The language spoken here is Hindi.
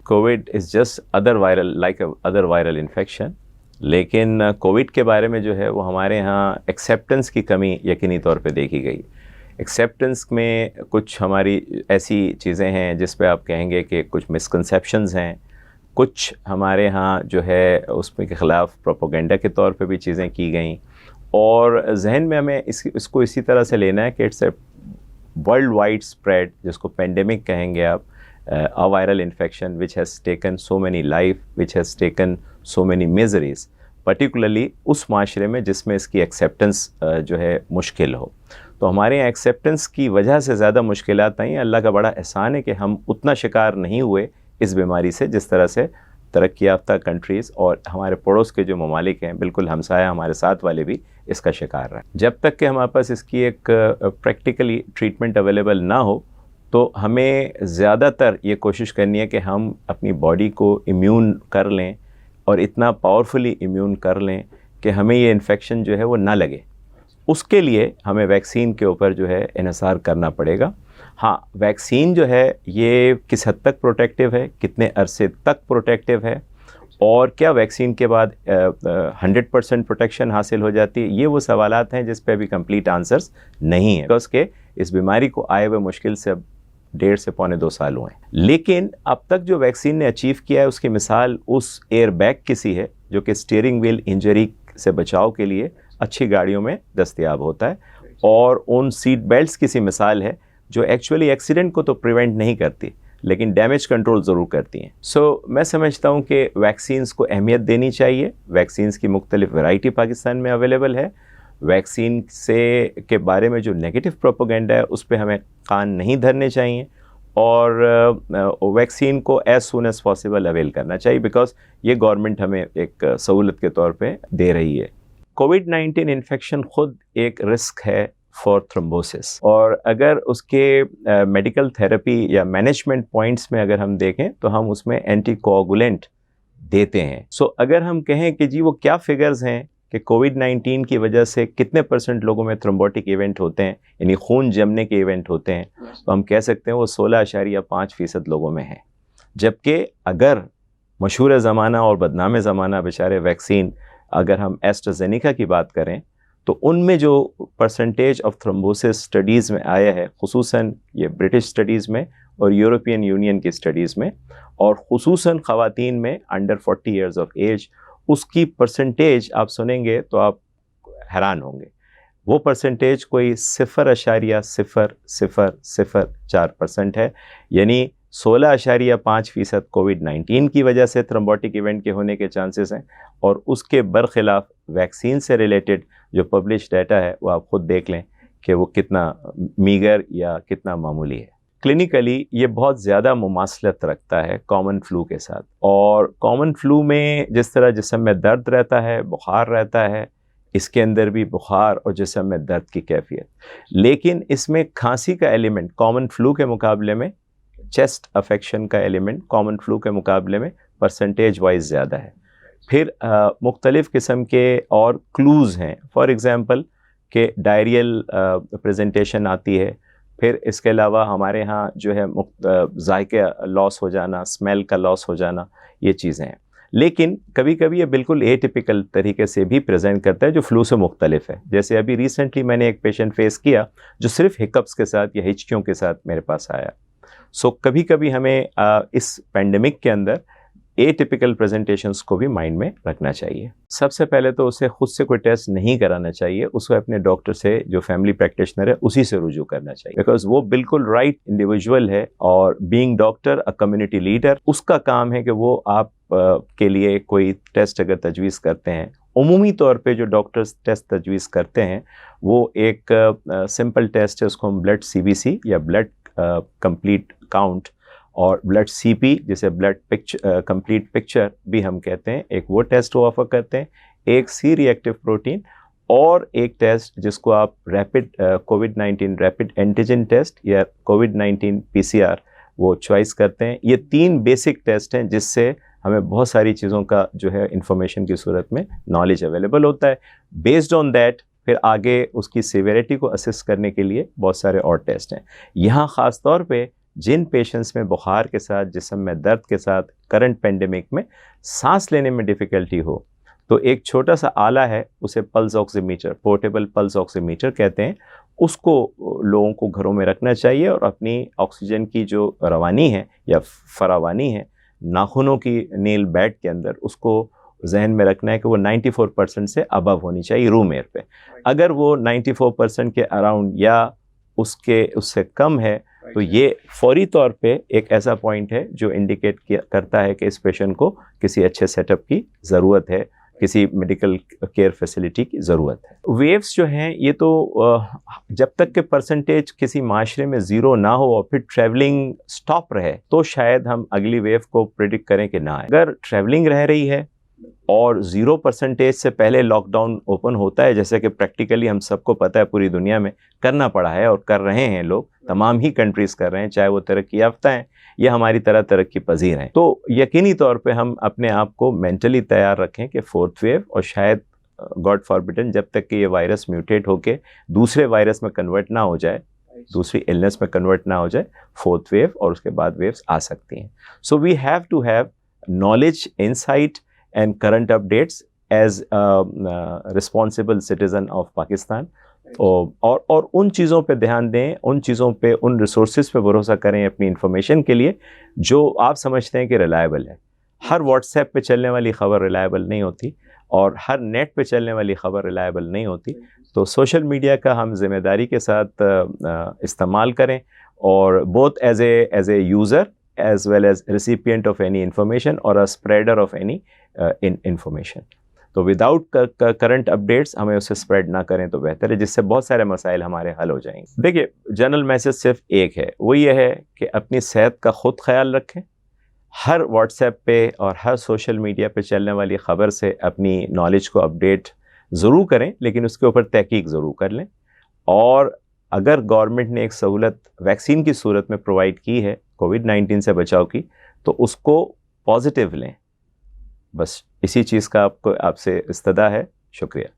Covid is just other viral like other viral infection, लेकिन कोविड के बारे में जो है वो हमारे यहाँ एक्सेप्टेंस की कमी यकीनी तौर पे देखी गई। एक्सेप्टेंस में कुछ हमारी ऐसी चीज़ें हैं जिस पे आप कहेंगे कि कुछ मिसकंसेप्शंस हैं, कुछ हमारे यहाँ जो है उसमें के ख़िलाफ़ प्रोपोगेंडा के तौर पे भी चीज़ें की गई, और जहन में हमें इसको इसी तरह से लेना है कि it's a world wide spread, जिसको पेंडेमिक कहेंगे आप, a viral infection which has taken so many life, which has taken so many miseries, particularly उस माशरे में जिसमें इसकी एक्सेप्टेंस जो है मुश्किल हो। तो हमारे यहाँ एक्सेप्टेंस की वजह से ज़्यादा मुश्किलात आई। अल्लाह का बड़ा एहसान है कि हम उतना शिकार नहीं हुए इस बीमारी से जिस तरह से तरक्की याफ्ता कंट्रीज़ और हमारे पड़ोस के जो ममालिक हैं, बिल्कुल हमसाया हमारे साथ वाले भी इसका शिकार रहे। जब तक कि हमारे पास इसकी एक प्रैक्टिकली ट्रीटमेंट अवेलेबल ना हो तो हमें ज़्यादातर ये कोशिश करनी है कि हम अपनी बॉडी को इम्यून कर लें और इतना पावरफुली इम्यून कर लें कि हमें ये इन्फेक्शन जो है वो ना लगे। उसके लिए हमें वैक्सीन के ऊपर जो है इन्हिसार करना पड़ेगा। हाँ, वैक्सीन जो है ये किस हद तक प्रोटेक्टिव है, कितने अरसे तक प्रोटेक्टिव है, और क्या वैक्सीन के बाद 100% प्रोटेक्शन हासिल हो जाती है, ये वो सवालात हैं जिस पे अभी कंप्लीट आंसर्स नहीं है, बिकॉज के इस बीमारी को आए हुए मुश्किल से 1.5 से पौने 2 साल हुए हैं। लेकिन अब तक जो वैक्सीन ने अचीव किया है उसकी मिसाल उस एयर बैग की सी है जो कि स्टीयरिंग व्हील इंजरी से बचाव के लिए अच्छी गाड़ियों में दस्तयाब होता है, और उन सीट बेल्ट्स की सी मिसाल है जो एक्चुअली एक्सीडेंट को तो प्रिवेंट नहीं करती लेकिन डैमेज कंट्रोल ज़रूर करती हैं। सो मैं समझता हूँ कि वैक्सीन्स को अहमियत देनी चाहिए। वैक्सीन्स की मुख्तलिफ वैरायटी पाकिस्तान में अवेलेबल है। वैक्सीन से के बारे में जो नेगेटिव प्रोपोगेंडा है उस पर हमें कान नहीं धरने चाहिए, और वैक्सीन को as soon as possible avail करना चाहिए, बिकॉज ये गवर्नमेंट हमें एक सहूलत के तौर पे दे रही है। कोविड-19 इन्फेक्शन ख़ुद एक रिस्क है फॉर थ्रोम्बोसिस, और अगर उसके मेडिकल थेरेपी या मैनेजमेंट पॉइंट्स में अगर हम देखें तो हम उसमें एंटीकोआगुलेंट देते हैं। सो अगर हम कहें कि जी वो क्या फिगर्स हैं कि कोविड-19 की वजह से कितने % लोगों में थ्रोम्बोटिक इवेंट होते हैं, यानी खून जमने के इवेंट होते हैं, तो हम कह सकते हैं वो 16.5% लोगों में है। जबकि अगर मशहूर ज़माना और बदनाम ज़माना बेचारे वैक्सीन, अगर हम एस्ट्राज़ेनेका की बात करें तो उनमें जो परसेंटेज ऑफ थ्रोम्बोसिस स्टडीज़ में आया है, खुसूसन ये ब्रिटिश स्टडीज़ में और यूरोपियन यूनियन की स्टडीज़ में, और खुसूसन ख़वातीन में अंडर 40 ईयर्स ऑफ एज, उसकी परसेंटेज आप सुनेंगे तो आप हैरान होंगे। वो परसेंटेज कोई 0.0004% है, यानी 16.5% कोविड-19 की वजह से थ्रोम्बोटिक इवेंट के होने के चांसेस हैं, और उसके बरखिलाफ़ वैक्सीन से रिलेटेड जो पब्लिश डाटा है वो आप ख़ुद देख लें कि वो कितना मीगर या कितना मामूली है। क्लिनिकली ये बहुत ज़्यादा मुमासलत रखता है कॉमन फ्लू के साथ, और कॉमन फ्लू में जिस तरह जिस्म में दर्द रहता है, बुखार रहता है, इसके अंदर भी बुखार और जिस्म में दर्द की कैफियत, लेकिन इसमें खांसी का एलिमेंट कॉमन फ्लू के मुकाबले में, चेस्ट अफेक्शन का एलिमेंट कॉमन फ्लू के मुकाबले में परसेंटेज वाइज ज़्यादा है। फिर मुख्तलिफ़ किस्म के और क्लूज़ हैं, फॉर एग्ज़ाम्पल कि डायरियल प्रेजेंटेशन आती है। फिर इसके अलावा हमारे यहाँ जो है जायके लॉस हो जाना, स्मेल का लॉस हो जाना, ये चीज़ें हैं। लेकिन कभी कभी ये बिल्कुल एटिपिकल तरीके से भी प्रेजेंट करता है जो फ्लू से मुख्तलिफ है। जैसे अभी रिसेंटली मैंने एक पेशेंट फेस किया जो सिर्फ हिकअप्स के साथ या हिचकियों के साथ मेरे पास आया। सो कभी कभी हमें इस पेंडेमिक के अंदर एटिपिकल प्रेजेंटेशंस को भी माइंड में रखना चाहिए। सबसे पहले तो उसे खुद से कोई टेस्ट नहीं कराना चाहिए, उसे अपने डॉक्टर से, जो फैमिली प्रैक्टिशनर है, उसी से रुजू करना चाहिए, बिकॉज वो बिल्कुल राइट इंडिविजुअल है, और being doctor a community leader, उसका काम है कि वो आप के लिए कोई टेस्ट अगर तजवीज़ करते हैं, उमूमी तौर पे जो डॉक्टर्स टेस्ट तजवीज़ करते हैं वो एक सिंपल टेस्ट है, उसको हम ब्लड CBC या ब्लड कंप्लीट काउंट और ब्लड CP जिसे ब्लड पिक्चर कंप्लीट पिक्चर भी हम कहते हैं, एक वो टेस्ट वो ऑफर करते हैं, एक C रिएक्टिव प्रोटीन, और एक टेस्ट जिसको आप रैपिड कोविड-19 रैपिड एंटीजन टेस्ट या कोविड-19 PCR वो चॉइस करते हैं। ये 3 बेसिक टेस्ट हैं जिससे हमें बहुत सारी चीज़ों का जो है इंफॉर्मेशन की सूरत में नॉलेज अवेलेबल होता है। बेस्ड ऑन दैट फिर आगे उसकी सीवियरिटी को असेस करने के लिए बहुत सारे और टेस्ट हैं। यहाँ ख़ास तौर पे जिन पेशेंट्स में बुखार के साथ, जिस्म में दर्द के साथ, करंट पेंडेमिक में सांस लेने में डिफ़िकल्टी हो, तो एक छोटा सा आला है, उसे pulse oximeter, portable pulse oximeter कहते हैं, उसको लोगों को घरों में रखना चाहिए और अपनी ऑक्सीजन की जो रवानी है या फरावानी है नाखूनों की नेल बेड के अंदर, उसको जहन में रखना है कि वो 94% से अबव होनी चाहिए रूम एयर पे। अगर वो 94% के अराउंड या उससे कम है तो ये फौरी तौर पे एक ऐसा पॉइंट है जो इंडिकेट करता है कि इस पेशेंट को किसी अच्छे सेटअप की ज़रूरत है, किसी मेडिकल केयर फैसिलिटी की ज़रूरत है। वेव्स जो हैं ये तो जब तक के परसेंटेज किसी माशरे में ज़ीरो ना हो और फिर ट्रैवलिंग स्टॉप रहे तो शायद हम अगली वेव को प्रिडिक्ट करें कि ना आए। अगर ट्रैवलिंग रह रही है और 0% से पहले लॉकडाउन ओपन होता है, जैसे कि प्रैक्टिकली हम सबको पता है पूरी दुनिया में करना पड़ा है और कर रहे हैं लोग, तमाम ही कंट्रीज़ कर रहे हैं, चाहे वो तरक्की याफ्ता हैं या हमारी तरह तरक्की पजीर हैं, तो यकीनी तौर पे हम अपने आप को मेंटली तैयार रखें कि फोर्थ वेव और शायद गॉड फॉरबिडन जब तक कि ये वायरस म्यूटेट होके दूसरे वायरस में कन्वर्ट ना हो जाए, दूसरी इलनेस में कन्वर्ट ना हो जाए, फोर्थ वेव और उसके बाद वेव्स आ सकती हैं। So we have to have knowledge, insight and current updates as a responsible citizen of Pakistan। और उन चीज़ों पे ध्यान दें, उन चीज़ों पे, उन रिसोर्सेज पे भरोसा करें अपनी इंफॉर्मेशन के लिए जो आप समझते हैं कि रिलायबल है। हर व्हाट्सएप पे चलने वाली ख़बर रिलायबल नहीं होती और हर नेट पे चलने वाली ख़बर रिलायबल नहीं होती। तो सोशल मीडिया का हम जिम्मेदारी के साथ इस्तेमाल करें और both as a user as well as recipient of any information or a spreader of any information। तो विदाउट करंट अपडेट्स हमें उसे स्प्रेड ना करें तो बेहतर है, जिससे बहुत सारे मसाइल हमारे हल हो जाएंगे। देखिए, जनरल मैसेज सिर्फ एक है, वो ये है कि अपनी सेहत का ख़ुद ख्याल रखें। हर व्हाट्सएप पे और हर सोशल मीडिया पे चलने वाली ख़बर से अपनी नॉलेज को अपडेट ज़रूर करें, लेकिन उसके ऊपर तहकीक ज़रूर कर लें। और अगर गवर्नमेंट ने एक सहूलत वैक्सीन की सूरत में प्रोवाइड की है कोविड-19 से बचाव की, तो उसको पॉजिटिव लें। बस इसी चीज़ का आपसे इस्तदा है। शुक्रिया।